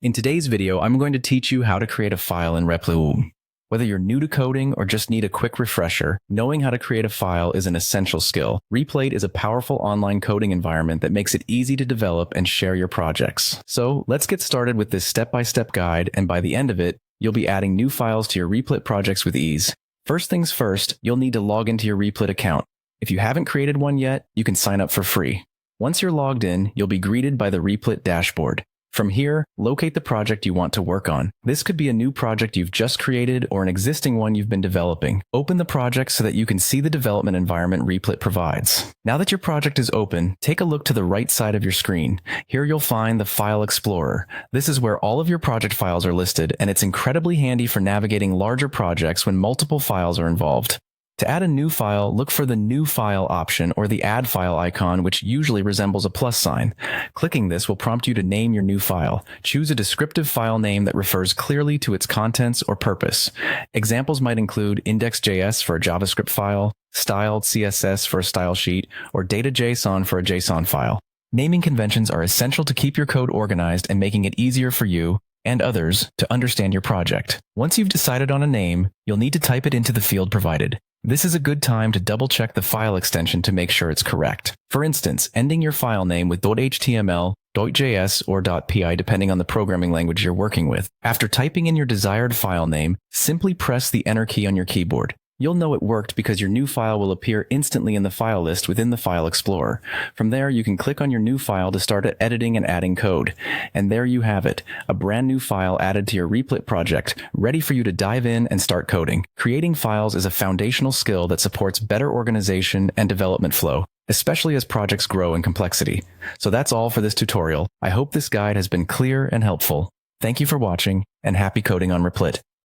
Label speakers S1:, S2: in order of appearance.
S1: In today's video, I'm going to teach you how to create a file in Replit. Whether you're new to coding or just need a quick refresher, knowing how to create a file is an essential skill. Replit is a powerful online coding environment that makes it easy to develop and share your projects. So let's get started with this step-by-step guide, and by the end of it, you'll be adding new files to your Replit projects with ease. First things first, you'll need to log into your Replit account. If you haven't created one yet, you can sign up for free. Once you're logged in, you'll be greeted by the Replit dashboard. From here, locate the project you want to work on. This could be a new project you've just created or an existing one you've been developing. Open the project so that you can see the development environment Replit provides. Now that your project is open, take a look to the right side of your screen. Here you'll find the File Explorer. This is where all of your project files are listed, and it's incredibly handy for navigating larger projects when multiple files are involved. To add a new file, look for the New File option or the Add File icon, which usually resembles a plus sign. Clicking this will prompt you to name your new file. Choose a descriptive file name that refers clearly to its contents or purpose. Examples might include index.js for a JavaScript file, styled CSS for a style sheet, or data.json for a JSON file. Naming conventions are essential to keep your code organized and making it easier for you and others to understand your project. Once you've decided on a name, you'll need to type it into the field provided. This is a good time to double-check the file extension to make sure it's correct. For instance, ending your file name with .html, .js, or .py depending on the programming language you're working with. After typing in your desired file name, simply press the Enter key on your keyboard. You'll know it worked because your new file will appear instantly in the file list within the File Explorer. From there, you can click on your new file to start editing and adding code. And there you have it, a brand new file added to your Replit project, ready for you to dive in and start coding. Creating files is a foundational skill that supports better organization and development flow, especially as projects grow in complexity. So that's all for this tutorial. I hope this guide has been clear and helpful. Thank you for watching, and happy coding on Replit.